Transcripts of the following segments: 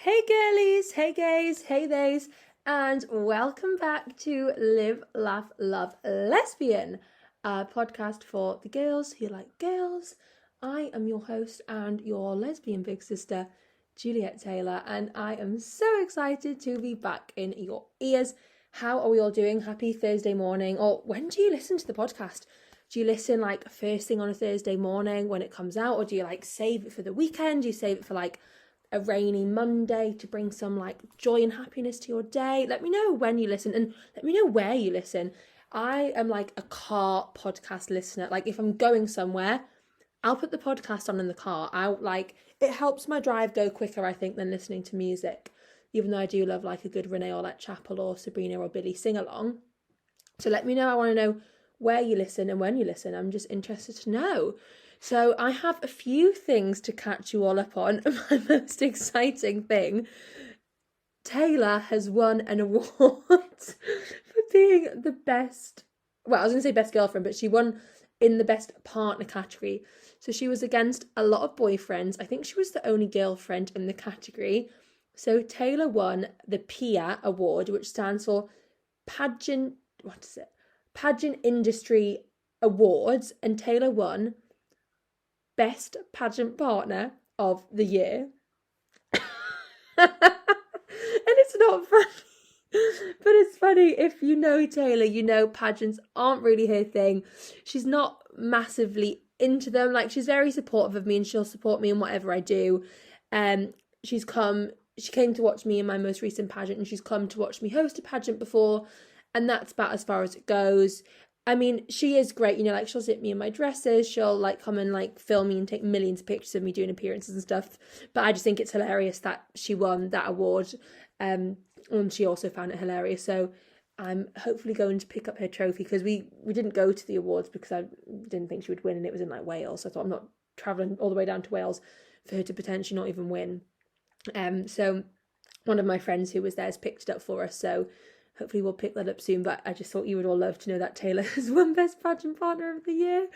Hey girlies, hey gays, hey theys, and welcome back to Live, Laugh, Love, Lesbian, a podcast for the girls who like girls. I am your host and your lesbian big sister, Juliet Taylor, and I am so excited to be back in your ears. How are we all doing? Happy Thursday morning, or when do you listen to the podcast? Do you listen like first thing on a Thursday morning when it comes out, or do you like save it for the weekend? Do you save it for like a rainy Monday to bring some like joy and happiness to your day? Let me know when you listen and let me know where you listen. I am like a car podcast listener. Like if I'm going somewhere, I'll put the podcast on in the car. It helps my drive go quicker, I think, than listening to music. Even though I do love like a good Renee or like Chapel or Sabrina or Billy sing along. So let me know. I want to know where you listen and when you listen. I'm just interested to know. So I have a few things to catch you all up on. My most exciting thing, Taylor has won an award for being the best, well, I was going to say best girlfriend, but she won in the best partner category. So she was against a lot of boyfriends. I think she was the only girlfriend in the category. So Taylor won the PIA award, which stands for Pageant Industry Awards, and Taylor won Best Pageant Partner of the Year. And it's not funny, but it's funny. If you know Taylor, you know pageants aren't really her thing. She's not massively into them. Like, she's very supportive of me and she'll support me in whatever I do. She came to watch me in my most recent pageant, and she's come to watch me host a pageant before, and that's about as far as it goes. I mean, she is great, like she'll sit me in my dresses, she'll like come and like film me and take millions of pictures of me doing appearances and stuff. But I just think it's hilarious that she won that award, and she also found it hilarious. So I'm hopefully going to pick up her trophy, because we didn't go to the awards because I didn't think she would win, and it was in like Wales. So I thought, I'm not travelling all the way down to Wales for her to potentially not even win. So one of my friends who was there has picked it up for us, so hopefully we'll pick that up soon. But I just thought you would all love to know that Taylor has won Best Pageant Partner of the Year.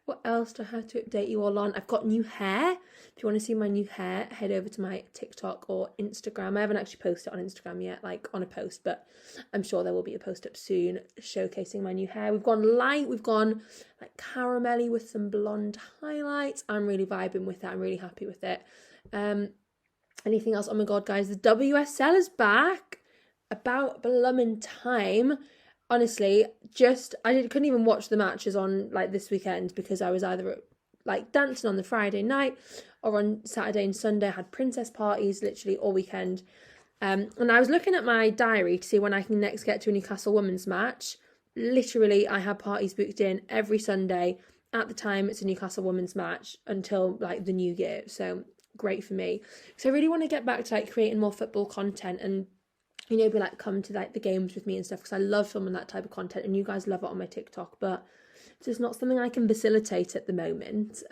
What else do I have to update you all on? I've got new hair. If you want to see my new hair, head over to my TikTok or Instagram. I haven't actually posted it on Instagram yet, like on a post, but I'm sure there will be a post up soon showcasing my new hair. We've gone light, we've gone like caramelly with some blonde highlights. I'm really vibing with it. I'm really happy with it. Anything else? Oh my god, guys, the WSL is back. About blummin' time. Honestly, couldn't even watch the matches on like this weekend, because I was either like dancing on the Friday night or on Saturday and Sunday. I had princess parties literally all weekend. And I was looking at my diary to see when I can next get to a Newcastle women's match. Literally, I had parties booked in every Sunday at the time it's a Newcastle women's match until like the new year. So great for me. So I really want to get back to like creating more football content and be like, come to like the games with me and stuff, because I love filming that type of content and you guys love it on my TikTok, but it's just not something I can facilitate at the moment.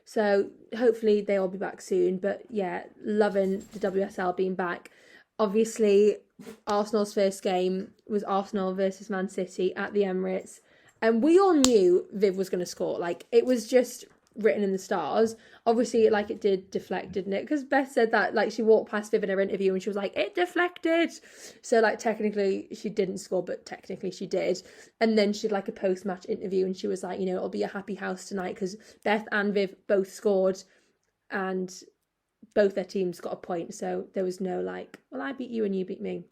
So hopefully they'll be back soon. But yeah, loving the WSL being back. Obviously, Arsenal's first game was Arsenal versus Man City at the Emirates, and we all knew Viv was going to score. Like, it was just written in the stars. Obviously, like, it did deflect, didn't it? Because Beth said that, like, she walked past Viv in her interview and she was like, it deflected. So, like, technically she didn't score, but technically she did. And then she did like a post-match interview and she was like, it'll be a happy house tonight because Beth and Viv both scored and both their teams got a point. So there was no like, well, I beat you and you beat me.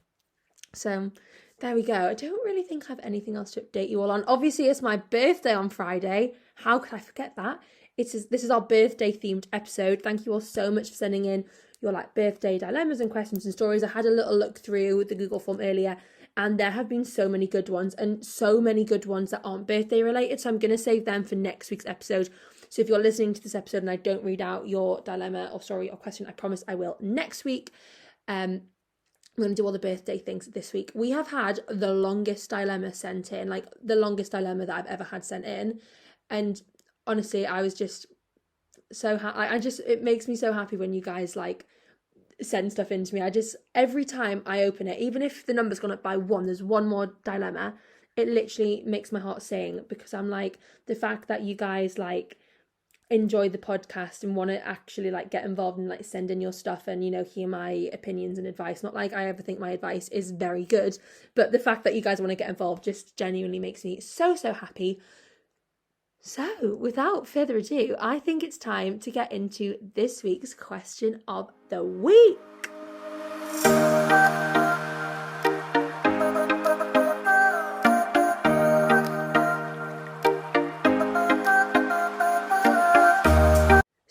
So there we go. I don't really think I have anything else to update you all on. Obviously, it's my birthday on Friday. How could I forget that? This is our birthday themed episode. Thank you all so much for sending in your like birthday dilemmas and questions and stories. I had a little look through the Google form earlier, and there have been so many good ones and so many good ones that aren't birthday related. So I'm going to save them for next week's episode. So if you're listening to this episode and I don't read out your dilemma or story or question, I promise I will next week. I'm going to do all the birthday things this week. We have had the longest dilemma sent in, like the longest dilemma that I've ever had sent in. And honestly, I was just so it makes me so happy when you guys like send stuff into me. Every time I open it, even if the number's gone up by one, there's one more dilemma, it literally makes my heart sing, because I'm like, the fact that you guys like enjoy the podcast and want to actually like get involved and like send in your stuff and, you know, hear my opinions and advice. Not like I ever think my advice is very good, but the fact that you guys want to get involved just genuinely makes me so happy. So without further ado, I think it's time to get into this week's question of the week.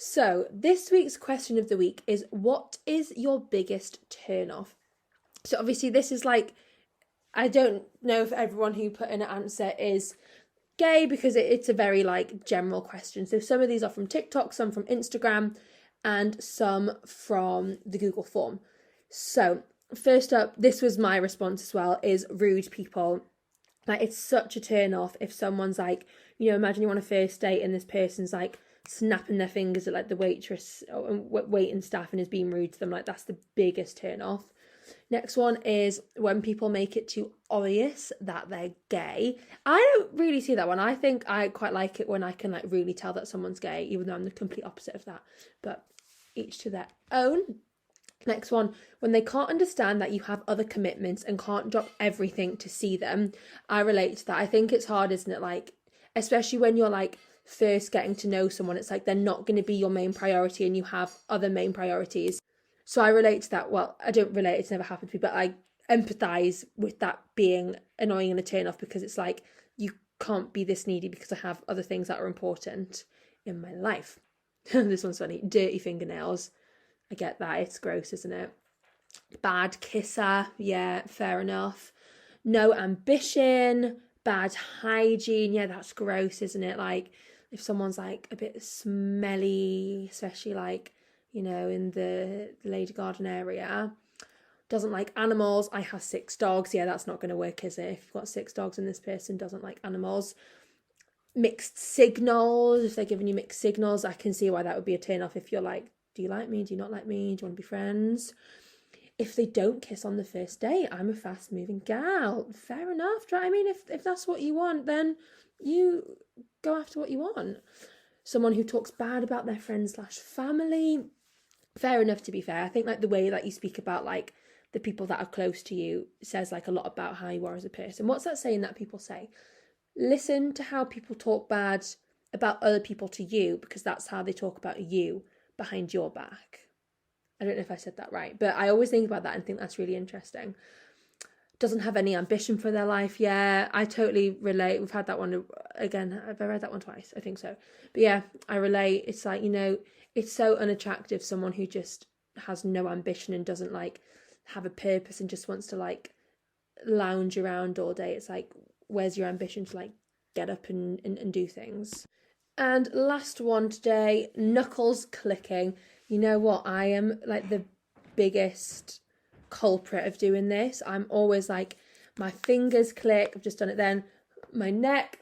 So this week's question of the week is, what is your biggest turn off? So obviously this is like, I don't know if everyone who put in an answer is gay, because it's a very like general question. So some of these are from TikTok, some from Instagram, and some from the Google form. So first up, this was my response as well, is rude people. Like, it's such a turn off if someone's like, you know, imagine you're on a first date and this person's like snapping their fingers at like the waitress or wait and staff and is being rude to them. Like, that's the biggest turn off. Next one is when people make it too obvious that they're gay. I don't really see that one. I think I quite like it when I can like really tell that someone's gay, even though I'm the complete opposite of that. But each to their own. Next one, when they can't understand that you have other commitments and can't drop everything to see them. I relate to that. I think it's hard, isn't it? Like, especially when you're like first getting to know someone, it's like they're not going to be your main priority and you have other main priorities. So I relate to that. Well, I don't relate, it's never happened to me, but I empathise with that being annoying and a turn off, because it's like, you can't be this needy because I have other things that are important in my life. This one's funny. Dirty fingernails. I get that. It's gross, isn't it? Bad kisser. Yeah, fair enough. No ambition. Bad hygiene. Yeah, that's gross, isn't it? Like, if someone's like a bit smelly, especially like, you know, in the Lady Garden area, doesn't like animals. I have 6 dogs. Yeah, that's not going to work, is it? If you've got 6 dogs and this person doesn't like animals. Mixed signals. If they're giving you mixed signals, I can see why that would be a turn off. If you're like, do you like me? Do you not like me? Do you want to be friends? If they don't kiss on the first date, I'm a fast moving gal. Fair enough. Do you know what I mean? If that's what you want, then you go after what you want. Someone who talks bad about their friends/family. Fair enough, to be fair. I think like the way that you speak about like the people that are close to you says like a lot about how you are as a person. What's that saying that people say? Listen to how people talk bad about other people to you, because that's how they talk about you behind your back. I don't know if I said that right, but I always think about that and think that's really interesting. Doesn't have any ambition for their life. Yeah, I totally relate. We've had that one again. Have I read that one twice? I think so. But yeah, I relate. It's like, you know, it's so unattractive, someone who just has no ambition and doesn't like have a purpose and just wants to like lounge around all day. It's like, where's your ambition to like get up and do things? And last one today, knuckles clicking. You know what? I am like the biggest culprit of doing this. I'm always like, my fingers click. I've just done it then. My neck,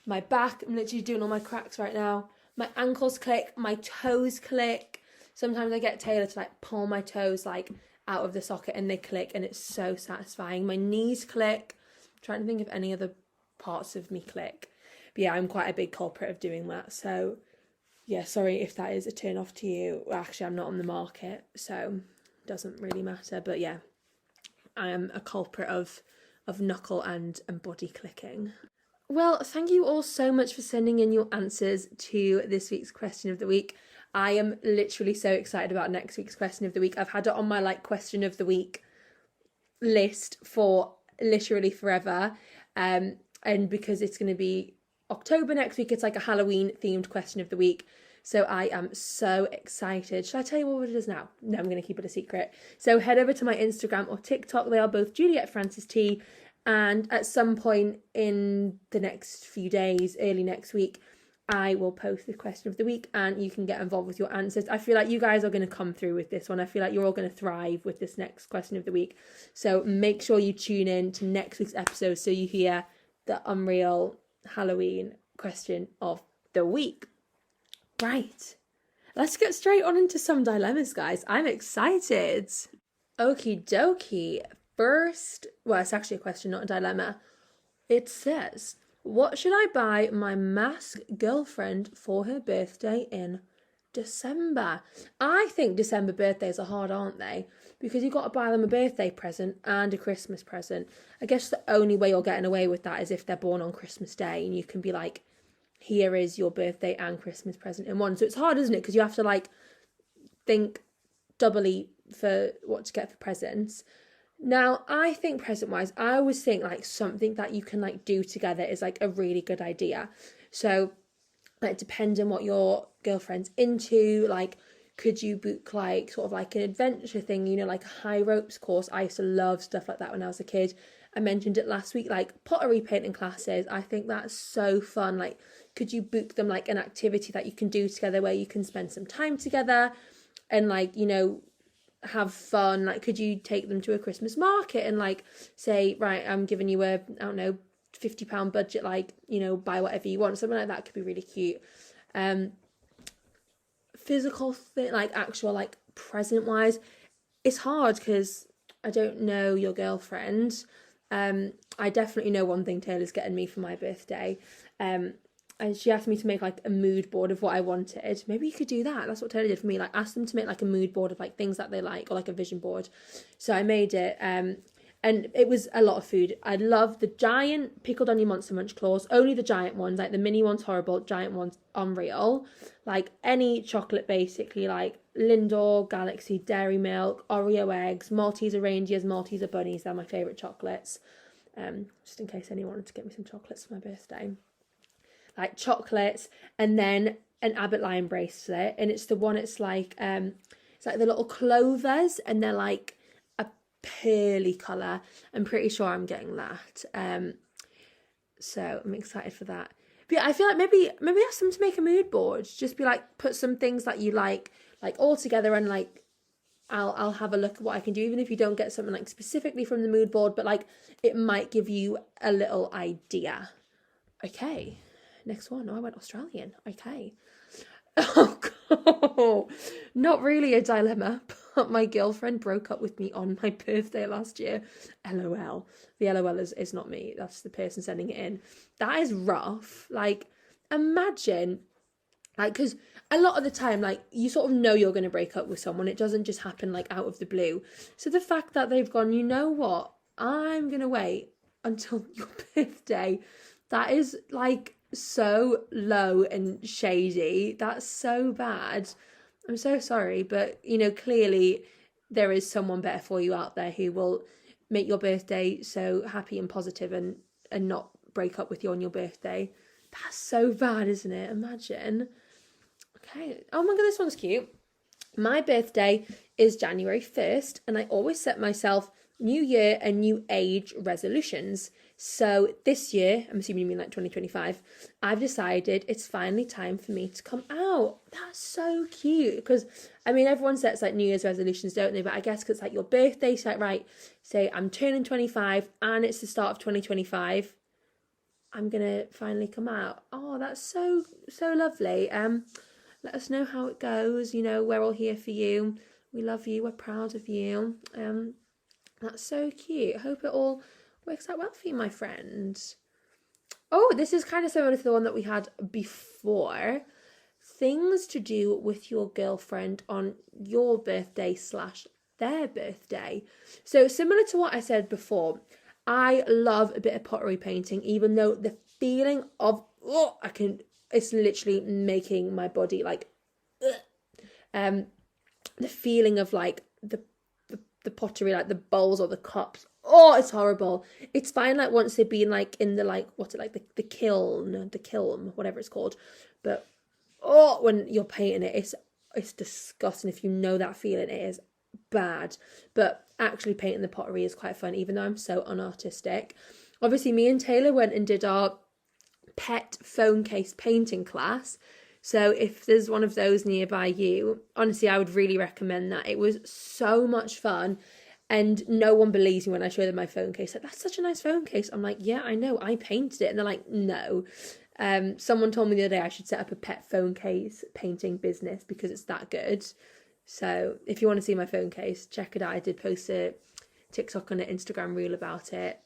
my back. I'm literally doing all my cracks right now. My ankles click. My toes click. Sometimes I get Taylor to like pull my toes like out of the socket and they click, and it's so satisfying. My knees click. I'm trying to think if any other parts of me click. But yeah, I'm quite a big culprit of doing that. So yeah, sorry if that is a turn off to you. Well, actually, I'm not on the market, so it doesn't really matter. But yeah, I am a culprit of knuckle and body clicking. Well, thank you all so much for sending in your answers to this week's question of the week. I am literally so excited about next week's question of the week. I've had it on my like question of the week list for literally forever. And because it's going to be October next week, it's like a Halloween themed question of the week. So I am so excited. Should I tell you what it is now? No, I'm going to keep it a secret. So head over to my Instagram or TikTok. They are both Juliet Francis T. And at some point in the next few days, early next week, I will post the question of the week and you can get involved with your answers. I feel like you guys are going to come through with this one. I feel like you're all going to thrive with this next question of the week. So make sure you tune in to next week's episode so you hear the unreal Halloween question of the week. Right, let's get straight on into some dilemmas, guys. I'm excited. Okie dokie. First, well, it's actually a question, not a dilemma. It says, What should I buy my mask girlfriend for her birthday in December? I think December birthdays are hard, aren't they? Because you've got to buy them a birthday present and a Christmas present. I guess the only way you're getting away with that is if they're born on Christmas Day and you can be like, here is your birthday and Christmas present in one. So it's hard, isn't it? Because you have to like think doubly for what to get for presents. Now, I think present-wise, I always think like something that you can like do together is like a really good idea. So, like, depending what your girlfriend's into, like, could you book like sort of like an adventure thing, you know, like a high ropes course? I used to love stuff like that when I was a kid. I mentioned it last week, like pottery painting classes. I think that's so fun. Like, could you book them like an activity that you can do together where you can spend some time together and like, you know, have fun? Like, could you take them to a Christmas market and like say, right, I'm giving you a, I don't know, £50 budget, like, you know, buy whatever you want. Something like that could be really cute. Physical thing, like actual like present wise, it's hard because I don't know your girlfriend. I definitely know one thing Taylor's getting me for my birthday. And she asked me to make like a mood board of what I wanted. Maybe you could do that. That's what Taylor did for me. Like, ask them to make like a mood board of like things that they like, or like a vision board. So I made it. And it was a lot of food. I love the giant pickled onion Monster Munch claws. Only the giant ones. Like the mini ones horrible, giant ones unreal. Like any chocolate basically, like Lindor, Galaxy, Dairy Milk, Oreo eggs, Malteser reindeers, Malteser bunnies. They're my favourite chocolates. Just in case anyone wanted to get me some chocolates for my birthday. Like chocolates, and then an Abbott Lion bracelet, and it's the one, it's like the little clovers, and they're like a pearly colour. I'm pretty sure I'm getting that. So I'm excited for that. But yeah, I feel like maybe ask them to make a mood board. Just be like, put some things that you like all together, and like I'll have a look at what I can do, even if you don't get something like specifically from the mood board, but like it might give you a little idea. Okay. Next one. Oh, I went Australian. Okay. Oh, God. Not really a dilemma, but my girlfriend broke up with me on my birthday last year. LOL. The LOL is not me. That's the person sending it in. That is rough. Like, imagine, like, because a lot of the time, like, you sort of know you're going to break up with someone. It doesn't just happen, like, out of the blue. So the fact that they've gone, you know what? I'm going to wait until your birthday. That is, like, so low and shady. That's so bad. I'm so sorry, but you know, clearly there is someone better for you out there who will make your birthday so happy and positive, and not break up with you on your birthday. That's so bad, isn't it? Imagine. Okay. Oh my god, this one's cute. My birthday is January 1st, and I always set myself New Year and New Age resolutions. So this year, I'm assuming you mean like 2025, I've decided it's finally time for me to come out. That's so cute. Because, I mean, everyone sets like New Year's resolutions, don't they? But I guess because it's like your birthday, so like, right, say I'm turning 25 and it's the start of 2025, I'm going to finally come out. Oh, that's so lovely. Let us know how it goes. You know, we're all here for you. We love you. We're proud of you. That's so cute. I hope it all works out well for you, my friend. Oh, this is kind of similar to the one that we had before. Things to do with your girlfriend on your birthday / their birthday. So similar to what I said before, I love a bit of pottery painting, even though the feeling of, it's literally making my body like, the feeling of like the pottery, like the bowls or the cups. Oh, it's horrible. It's fine, like, once they've been, like, in the, like, what's it, like, the kiln, whatever it's called. But, when you're painting it, it's disgusting. If you know that feeling, it is bad. But actually painting the pottery is quite fun, even though I'm so unartistic. Obviously, me and Taylor went and did our pet phone case painting class. So if there's one of those nearby you, honestly, I would really recommend that. It was so much fun. And no one believes me when I show them my phone case. Like, that's such a nice phone case. I'm like, yeah, I know, I painted it. And they're like, no. Someone told me the other day I should set up a pet phone case painting business because it's that good. So if you want to see my phone case, check it out. I did post a TikTok and an Instagram reel about it.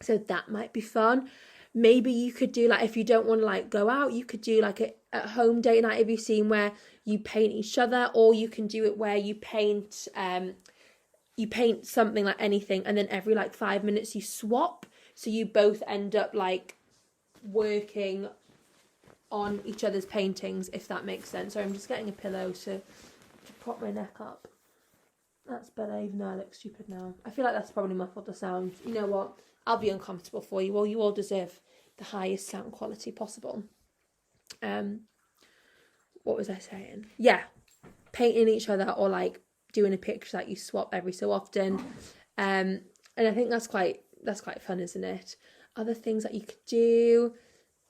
So that might be fun. maybe you could do like, if you don't want to like go out, you could do like a at home date night. Have you seen where you paint each other, or you can do it where you paint something like anything, and then every like 5 minutes you swap, so you both end up like working on each other's paintings, if that makes sense. So I'm just getting a pillow to prop my neck up. That's better, even though I look stupid now. I feel like that's probably muffled the sound. You know what? I'll be uncomfortable for you. Well, you all deserve the highest sound quality possible. What was I saying? Yeah, painting each other, or like doing a picture that you swap every so often. And I think that's quite fun, isn't it? Other things that you could do,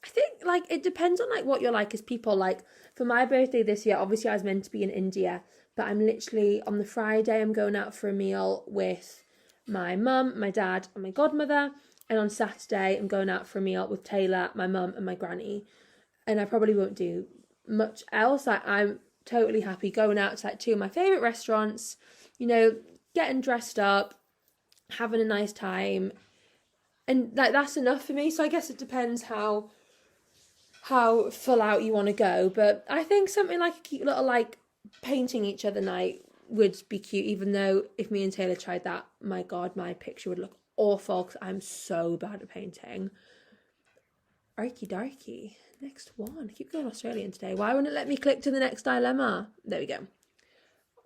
I think, like, it depends on like what you're like as people. Like for my birthday this year, obviously I was meant to be in India, but I'm literally on the Friday I'm going out for a meal with my mum, my dad and my godmother, and on Saturday I'm going out for a meal with Taylor, my mum and my granny. And I probably won't do much else. Like, I'm totally happy going out to like 2 of my favourite restaurants, you know, getting dressed up, having a nice time, and like that's enough for me. So I guess it depends how full out you want to go, but I think something like a cute little like painting each other night would be cute, even though if me and Taylor tried that, my god, my picture would look awful because I'm so bad at painting. Arky darky. Next one. I keep going Australian today. Why wouldn't it let me click to the next dilemma? There we go.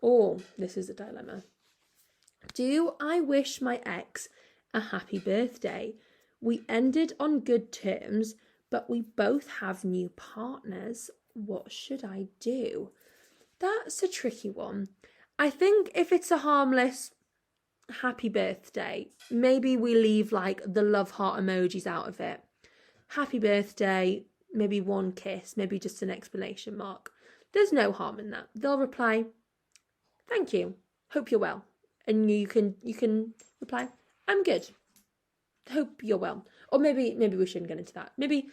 Oh, this is a dilemma. Do I wish my ex a happy birthday? We ended on good terms, but we both have new partners. What should I do? That's a tricky one. I think if it's a harmless happy birthday, maybe we leave like the love heart emojis out of it. Happy birthday, maybe one kiss, maybe just an exclamation mark. There's no harm in that. They'll reply, thank you, hope you're well. And you can reply, I'm good, hope you're well. Or maybe we shouldn't get into that. Maybe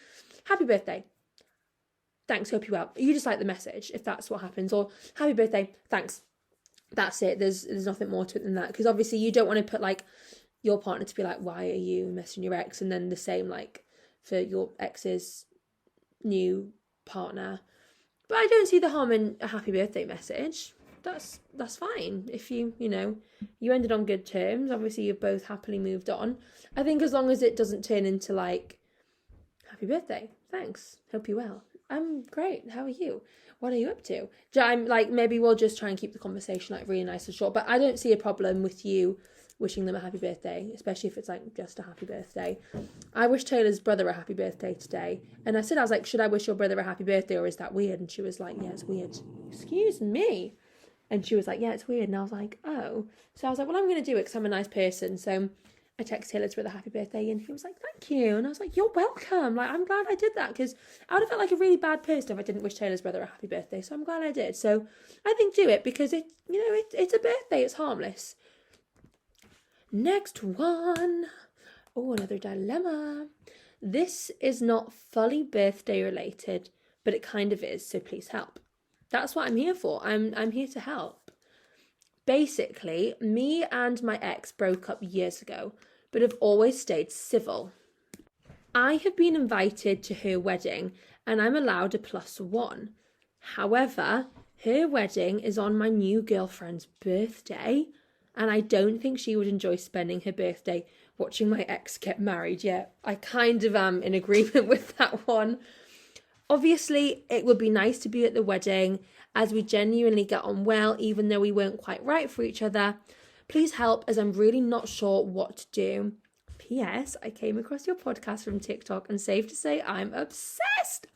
happy birthday, thanks, hope you're well. You just like the message if that's what happens. Or happy birthday, thanks. That's it. There's nothing more to it than that. Because obviously you don't want to put like your partner to be like, why are you messaging your ex? And then the same like for your ex's new partner. But I don't see the harm in a happy birthday message. That's fine. If you ended on good terms, obviously you've both happily moved on. I think as long as it doesn't turn into like, happy birthday, thanks, hope you're well, I'm great, how are you, what are you up to? I'm like, maybe we'll just try and keep the conversation like really nice and short. But I don't see a problem with you wishing them a happy birthday, especially if it's like just a happy birthday. I wish Taylor's brother a happy birthday today, and I was like, should I wish your brother a happy birthday, or is that weird? And she was like, yeah, it's weird. Excuse me. And she was like, yeah, it's weird. And I was like, oh. So I was like, well, I'm going to do it because I'm a nice person. So I texted Taylor's brother happy birthday, and he was like, thank you. And I was like, you're welcome. Like, I'm glad I did that, because I would have felt like a really bad person if I didn't wish Taylor's brother a happy birthday. So I'm glad I did. So I think do it, because it's a birthday. It's harmless. Next one. Oh, another dilemma. This is not fully birthday related, but it kind of is. So please help. That's what I'm here for. I'm here to help. Basically, me and my ex broke up years ago, but have always stayed civil. I have been invited to her wedding, and I'm allowed a +1. However, her wedding is on my new girlfriend's birthday, and I don't think she would enjoy spending her birthday watching my ex get married yet. I kind of am in agreement with that one. Obviously, it would be nice to be at the wedding, as we genuinely get on well, even though we weren't quite right for each other. Please help, as I'm really not sure what to do. P.S. I came across your podcast from TikTok, and safe to say I'm obsessed.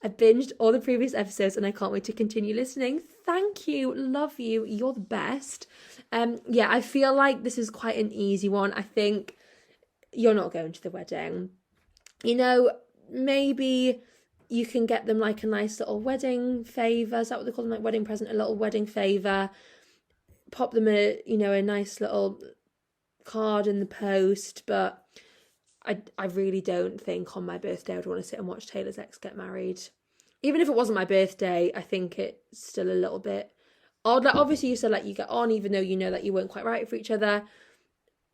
I binged all the previous episodes, and I can't wait to continue listening. Thank you. Love you. You're the best. Yeah, I feel like this is quite an easy one. I think you're not going to the wedding. Maybe you can get them like a nice little wedding favour. Is that what they call them? Like wedding present, a little wedding favour. Pop them a nice little card in the post. But I really don't think on my birthday I'd want to sit and watch Taylor's ex get married. Even if it wasn't my birthday, I think it's still a little bit odd. Like, obviously you still let you get on, even though you know that you weren't quite right for each other.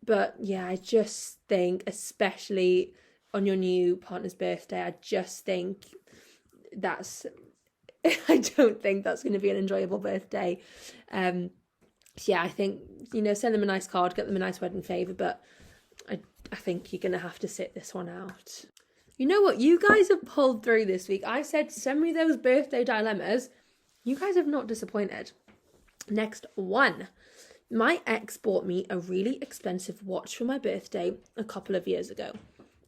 But yeah, I just think, especially on your new partner's birthday. I just think that's, I don't think that's going to be an enjoyable birthday. So yeah, I think, send them a nice card, get them a nice wedding favour, but I think you're going to have to sit this one out. You know what? You guys have pulled through this week. I said, send me those birthday dilemmas. You guys have not disappointed. Next one. My ex bought me a really expensive watch for my birthday a couple of years ago.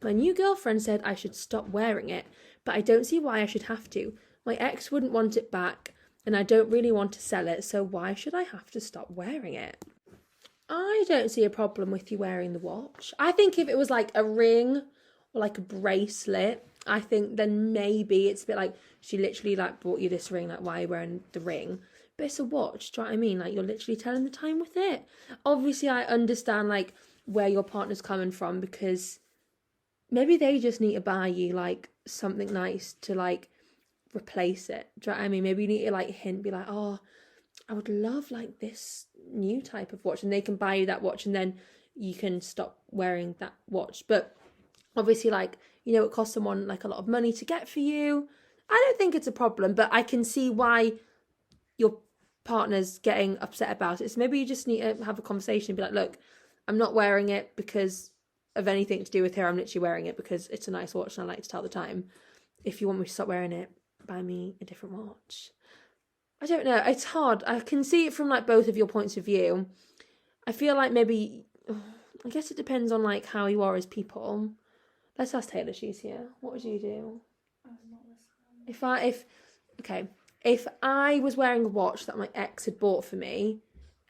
My new girlfriend said I should stop wearing it, but I don't see why I should have to. My ex wouldn't want it back, and I don't really want to sell it, so why should I have to stop wearing it? I don't see a problem with you wearing the watch. I think if it was like a ring or like a bracelet, I think then maybe it's a bit like she literally like bought you this ring, like why are you wearing the ring? But it's a watch, do you know what I mean? Like you're literally telling the time with it. Obviously I understand like where your partner's coming from, because maybe they just need to buy you like something nice to like replace it. Do you know what I mean? Maybe you need to like hint, be like, oh, I would love like this new type of watch, and they can buy you that watch and then you can stop wearing that watch. But obviously like, it costs someone like a lot of money to get for you. I don't think it's a problem, but I can see why your partner's getting upset about it. So maybe you just need to have a conversation and be like, look, I'm not wearing it because of anything to do with her. I'm literally wearing it because it's a nice watch and I like to tell the time. If you want me to stop wearing it, buy me a different watch. I don't know. It's hard. I can see it from like both of your points of view. I feel like maybe, I guess it depends on like how you are as people. Let's ask Taylor, she's here. What would you do? I'm not listening. If I was wearing a watch that my ex had bought for me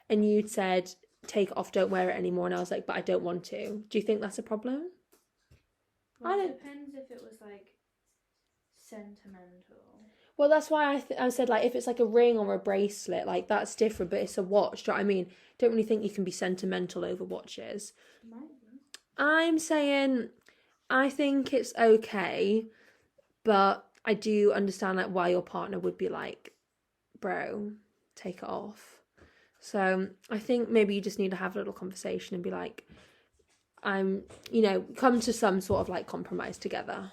and you'd said, take it off, don't wear it anymore, and I was like, but I don't want to, do you think that's a problem? Well, it depends if it was like sentimental. Well, that's why I said like if it's like a ring or a bracelet, like that's different, but it's a watch, do you know what I mean? Don't really think you can be sentimental over watches. Might be. I'm saying I think it's okay, but I do understand like why your partner would be like, bro, take it off. So I think maybe you just need to have a little conversation and be like, come to some sort of like compromise together.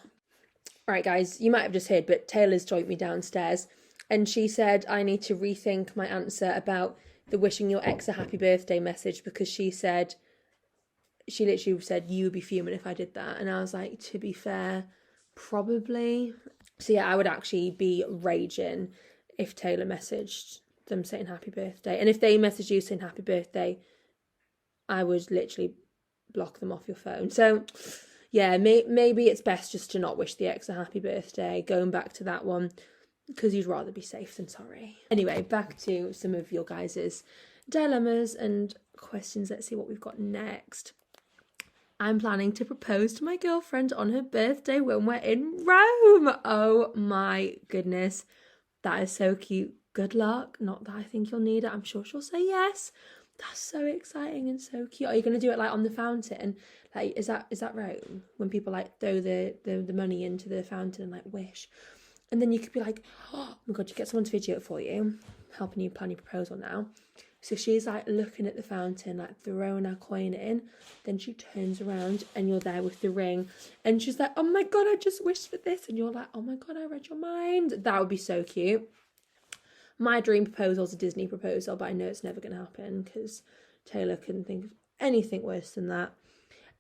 All right, guys, you might have just heard, but Taylor's joined me downstairs and she said I need to rethink my answer about the wishing your ex a happy birthday message, because she literally said you would be fuming if I did that. And I was like, to be fair, probably. So yeah, I would actually be raging if Taylor messaged them saying happy birthday. And if they messaged you saying happy birthday, I would literally block them off your phone. So yeah, maybe it's best just to not wish the ex a happy birthday, going back to that one, because you'd rather be safe than sorry. Anyway, back to some of your guys' dilemmas and questions. Let's see what we've got next. I'm planning to propose to my girlfriend on her birthday when we're in Rome. Oh my goodness. That is so cute. Good luck. Not that I think you'll need it. I'm sure she'll say yes. That's so exciting and so cute. Are you going to do it like on the fountain? Like, is that Rome? When people like throw the money into the fountain and like wish. And then you could be like, oh my God, you get someone to video it for you, helping you plan your proposal now. So she's like looking at the fountain, like throwing her coin in. Then she turns around and you're there with the ring. And she's like, oh my God, I just wished for this. And you're like, oh my God, I read your mind. That would be so cute. My dream proposal is a Disney proposal, but I know it's never going to happen because Taylor couldn't think of anything worse than that.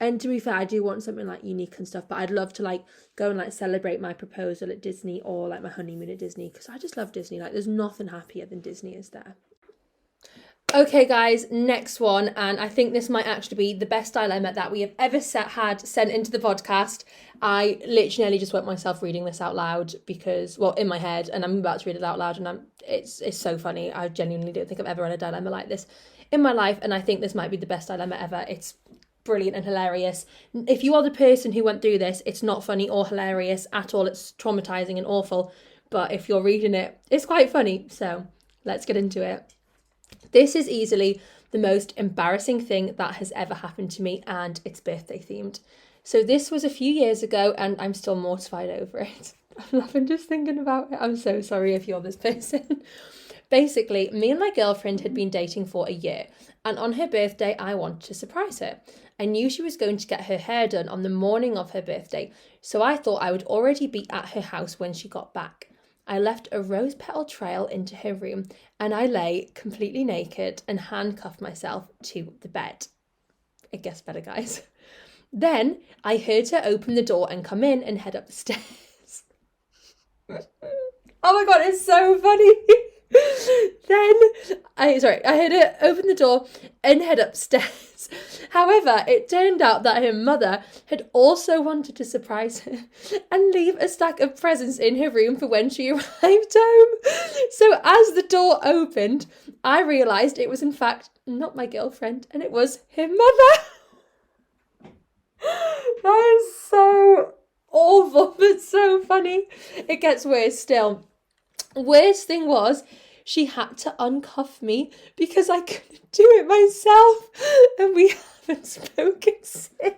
And to be fair, I do want something like unique and stuff, but I'd love to like go and like celebrate my proposal at Disney or like my honeymoon at Disney, because I just love Disney. Like there's nothing happier than Disney, is there? Okay, guys, next one, and I think this might actually be the best dilemma that we have ever had sent into the podcast. I literally just went myself reading this out loud because, well, in my head, and I'm about to read it out loud, and it's so funny. I genuinely don't think I've ever had a dilemma like this in my life, and I think this might be the best dilemma ever. It's brilliant and hilarious. If you are the person who went through this, it's not funny or hilarious at all. It's traumatizing and awful, but if you're reading it, it's quite funny. So let's get into it. This is easily the most embarrassing thing that has ever happened to me, and it's birthday themed. So this was a few years ago and I'm still mortified over it. I'm laughing just thinking about it. I'm so sorry if you're this person. Basically, me and my girlfriend had been dating for a year, and on her birthday, I wanted to surprise her. I knew she was going to get her hair done on the morning of her birthday, so I thought I would already be at her house when she got back. I left a rose petal trail into her room, and I lay completely naked and handcuffed myself to the bed. It gets better, guys. Then I heard her open the door and come in and head up the stairs. Oh my god, it's so funny. I heard her open the door and head upstairs. However, it turned out that her mother had also wanted to surprise her and leave a stack of presents in her room for when she arrived home. So as the door opened, I realised it was in fact not my girlfriend and it was her mother. That is so awful, but so funny. It gets worse still. Worst thing was, she had to uncuff me because I couldn't do it myself, and we haven't spoken since.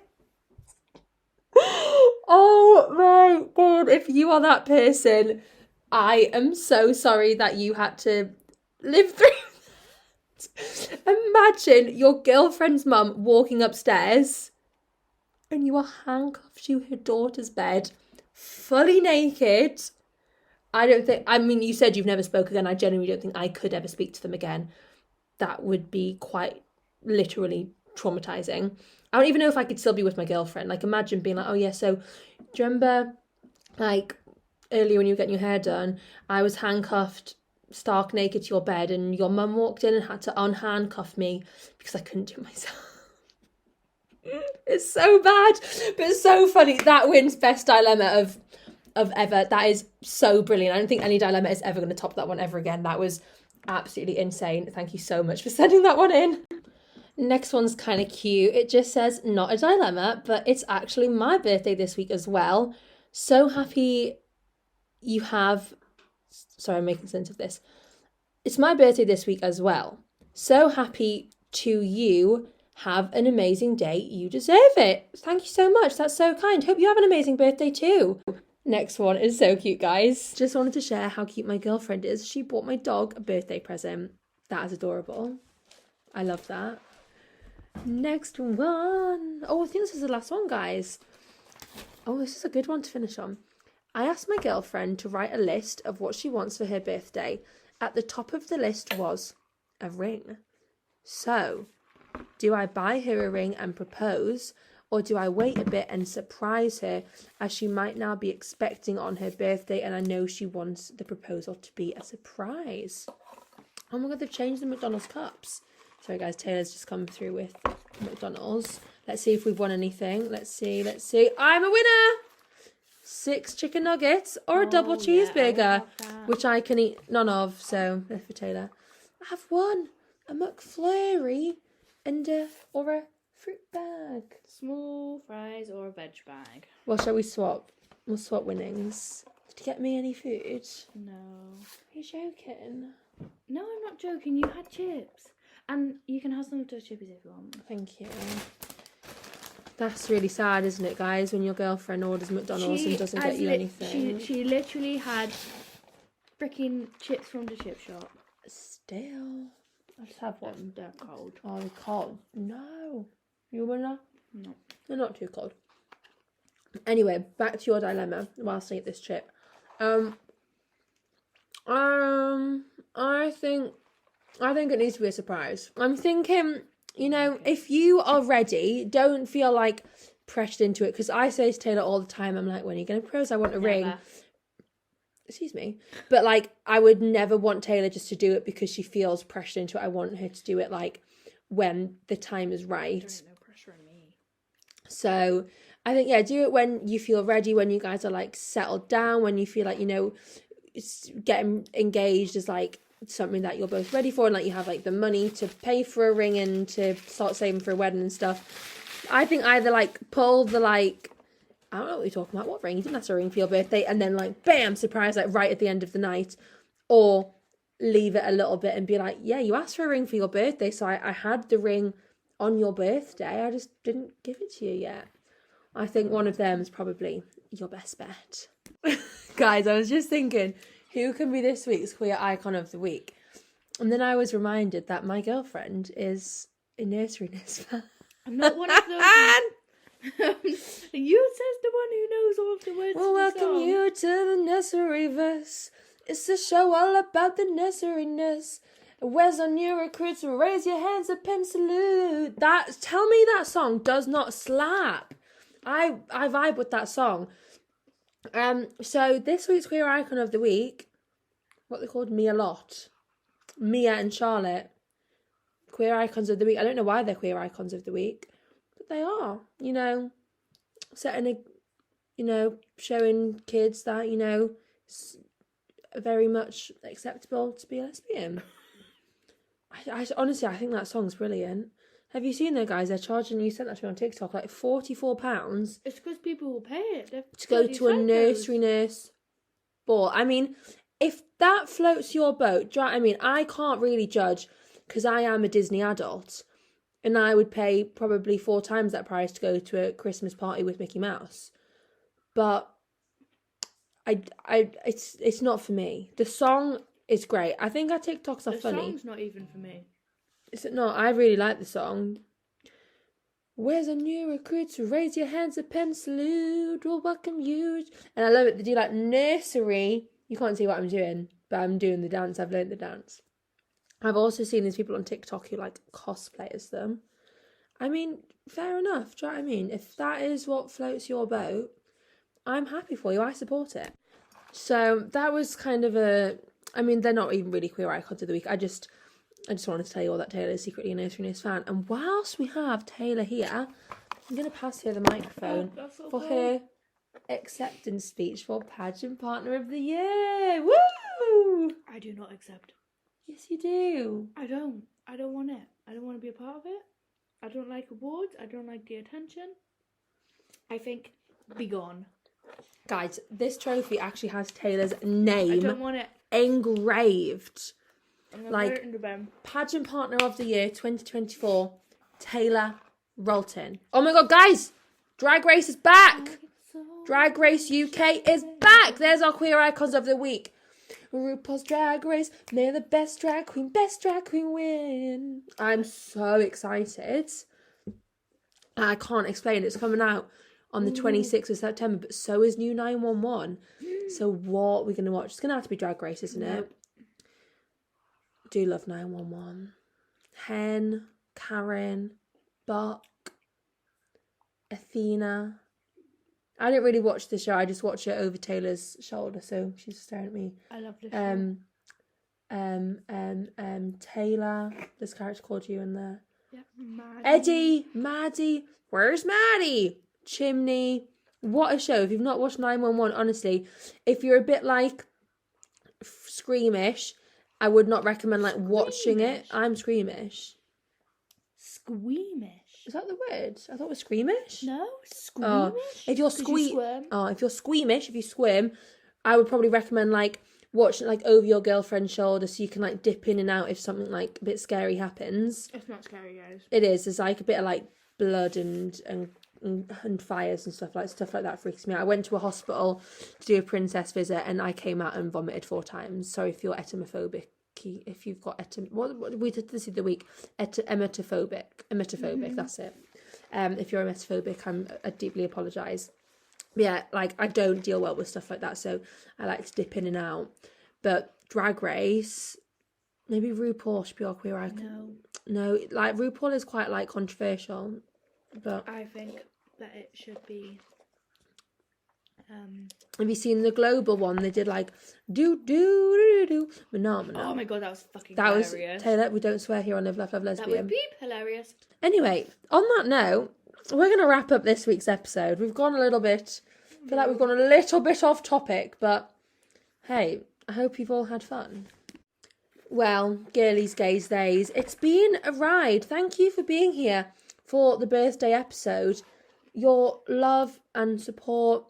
Oh my god, if you are that person, I am so sorry that you had to live through that. Imagine your girlfriend's mum walking upstairs and you are handcuffed to her daughter's bed, fully naked. You said you've never spoken again. I genuinely don't think I could ever speak to them again. That would be quite literally traumatizing. I don't even know if I could still be with my girlfriend. Like, imagine being like, oh yeah, so do you remember, like, earlier when you were getting your hair done, I was handcuffed stark naked to your bed and your mum walked in and had to unhandcuff me because I couldn't do it myself. It's so bad, but so funny. That wins best dilemma of ever. That is so brilliant. I don't think any dilemma is ever going to top that one ever again. That was absolutely insane. Thank you so much for sending that one in. Next one's kind of cute. It just says, not a dilemma, but it's actually my birthday this week as well. So happy you have... Sorry, I'm making sense of this. It's my birthday this week as well. So happy to you. Have an amazing day. You deserve it. Thank you so much. That's so kind. Hope you have an amazing birthday too. Next one is so cute, guys. Just wanted to share how cute my girlfriend is. She bought my dog a birthday present. That is adorable. I love that. Next one. Oh, I think this is the last one, guys. Oh, this is a good one to finish on. I asked my girlfriend to write a list of what she wants for her birthday. At the top of the list was a ring. So, do I buy her a ring and propose, or do I wait a bit and surprise her, as she might now be expecting on her birthday and I know she wants the proposal to be a surprise? Oh my god, they've changed the McDonald's cups. Sorry guys, Taylor's just come through with McDonald's. Let's see if we've won anything. Let's see. I'm a winner! 6 chicken nuggets or a double cheeseburger, which I can eat none of, so they're for Taylor. I have won a McFlurry and or a fruit bag. Small fries or a veg bag. Well, shall we swap? We'll swap winnings. Did you get me any food? No. Are you joking? No, I'm not joking. You had chips. And you can have some of those chippies if you want. Thank you. That's really sad, isn't it, guys, when your girlfriend orders McDonald's and doesn't get you anything? She literally had freaking chips from the chip shop. Still. I'll just have one. They're cold. Oh, they're cold. No. You wanna? No. They're not too cold. Anyway, back to your dilemma whilst I eat this chip. I think it needs to be a surprise. I'm thinking, if you are ready, don't feel like pressured into it. Because I say to Taylor all the time, I'm like, when are you going to propose? I want a ring. Excuse me. But I would never want Taylor just to do it because she feels pressured into it. I want her to do it when the time is right. No pressure on me. So I think, do it when you feel ready, when you guys are settled down, when you feel like, getting engaged is something that you're both ready for, and you have the money to pay for a ring and to start saving for a wedding and stuff. I think either pull the I don't know what you're talking about, what ring? You didn't have to ring for your birthday, and then bam, surprise right at the end of the night, or leave it a little bit and be yeah, you asked for a ring for your birthday, so I had the ring on your birthday, I just didn't give it to you yet. I think one of them is probably your best bet. Guys, I was just thinking, who can be this week's queer icon of the week? And then I was reminded that my girlfriend is a nursery fan. I'm not one of those. You says the one who knows all of the words Well, to the welcome song. you to the nursery verse. It's a show all about the nurseryness. Where's our new recruits? Raise your hands up and salute. Tell me that song does not slap. I vibe with that song. So this week's queer icon of the week, what they called Mia and Charlotte, queer icons of the week. I don't know why they're queer icons of the week, but they are. You know, showing kids that it's very much acceptable to be a lesbian. I honestly, I think that song's brilliant. Have you seen those guys? They're charging, you sent that to me on TikTok, like £44. It's because people will pay it. To go to a nursery nurse ball. I mean, if that floats your boat, do you know what I mean? I can't really judge because I am a Disney adult and I would pay probably 4 times that price to go to a Christmas party with Mickey Mouse. But it's not for me. The song is great. I think our TikToks are funny. The song's not even for me. Is it not? I really like the song. Where's a new recruit? Raise your hands up and salute. We'll welcome you. And I love it. They do like nursery. You can't see what I'm doing, but I'm doing the dance. I've learned the dance. I've also seen these people on TikTok who like cosplay as them. I mean, fair enough. Do you know what I mean? If that is what floats your boat, I'm happy for you. I support it. So that was kind of I mean, they're not even really queer icons of the week. I just wanted to tell you all that Taylor is secretly a nursery nurse fan. And whilst we have Taylor here, I'm going to pass her the microphone for her acceptance speech for Pageant Partner of the Year. Woo! I do not accept. Yes, you do. I don't want it. I don't want to be a part of it. I don't like awards. I don't like the attention. I think, be gone. Guys, this trophy actually has Taylor's name I don't want it engraved. I'm gonna put it in the bin. Pageant Partner of the Year 2024, Taylor Rolton. Oh my god, guys! Drag Race is back! Drag Race UK is back! There's our queer icons of the week. RuPaul's Drag Race, may the best drag queen win. I'm so excited. I can't explain. It's coming out on the 26th of September, but so is new 911. So what are we going to watch? It's going to have to be Drag Race, isn't it? Do love 911. Hen, Karen, Buck, Athena. I didn't really watch the show. I just watch it over Taylor's shoulder, so she's staring at me. I love this show. Taylor. This character called you in there. Yeah, Maddie. Where's Maddie? Chimney. What a show. If you've not watched 911, honestly, if you're a bit like squeamish, I would not recommend like watching it. I'm squeamish. Squeamish? Is that the word? I thought it was squeamish. No, squeamish. If you're if you're squeamish, if you swim, I would probably recommend like watching like over your girlfriend's shoulder so you can like dip in and out if something like a bit scary happens. It's not scary, guys. It is. There's like a bit of like blood and fires and stuff like that freaks me out. I went to a hospital to do a princess visit and I came out and vomited 4 times. Sorry if you're emetophobic. If you've got what we did this the week, emetophobic, that's it. If you're emetophobic, I deeply apologise. Yeah, like I don't deal well with stuff like that, so I like to dip in and out. But Drag Race, maybe RuPaul should be our queer icon. No, like RuPaul is quite like controversial, but I think that it should be. Have you seen the global one? They did like do Manamana. Oh my god, that was fucking hilarious. That was Taylor. We don't swear here on Live Laugh Love Lesbian. That would be hilarious. Anyway, on that note, we're gonna wrap up this week's episode. We've gone a little bit. I feel like we've gone a little bit off topic, but hey, I hope you've all had fun. Well, girlies, gays, theys, it's been a ride. Thank you for being here for the birthday episode. Your love and support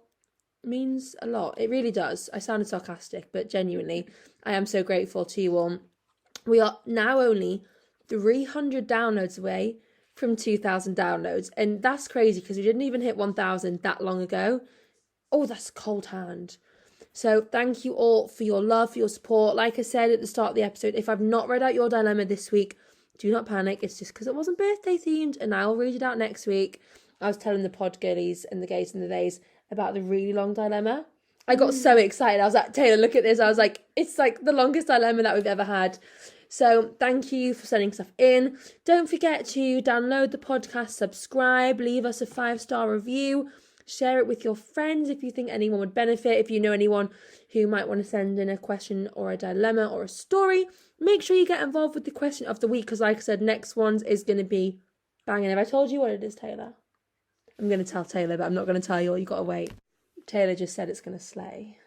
means a lot. It really does. I sounded sarcastic, but genuinely, I am so grateful to you all. We are now only 300 downloads away from 2,000 downloads, and that's crazy because we didn't even hit 1,000 that long ago. Oh, that's a cold hand. So thank you all for your love, for your support. Like I said at the start of the episode, if I've not read out your dilemma this week, Do not panic. It's just because it wasn't birthday themed, and I'll read it out next week. I was telling the pod girlies and the gays and the theys about the really long dilemma. I got so excited. I was like, Taylor, look at this. I was like, it's like the longest dilemma that we've ever had. So thank you for sending stuff in. Don't forget to download the podcast, subscribe, leave us a 5-star review, share it with your friends if you think anyone would benefit. If you know anyone who might want to send in a question or a dilemma or a story, make sure you get involved with the question of the week, because like I said, next one's is going to be banging. Have I told you what it is, Taylor? I'm going to tell Taylor, but I'm not going to tell you all. You got to wait. Taylor just said it's going to slay.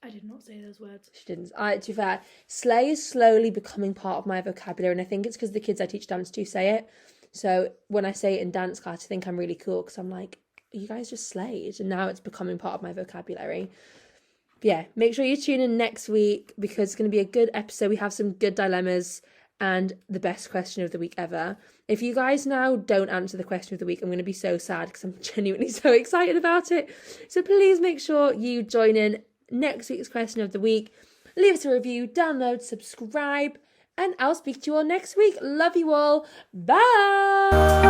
I did not say those words. She didn't. To be fair, slay is slowly becoming part of my vocabulary, and I think it's because the kids I teach dance do say it. So when I say it in dance class, I think I'm really cool, because I'm like, you guys just slayed, and now it's becoming part of my vocabulary. But yeah, make sure you tune in next week, because it's going to be a good episode. We have some good dilemmas and the best question of the week ever. If you guys now don't answer the question of the week, I'm going to be so sad, because I'm genuinely so excited about it. So please make sure you join in next week's question of the week. Leave us a review, download, subscribe, and I'll speak to you all next week. Love you all. Bye.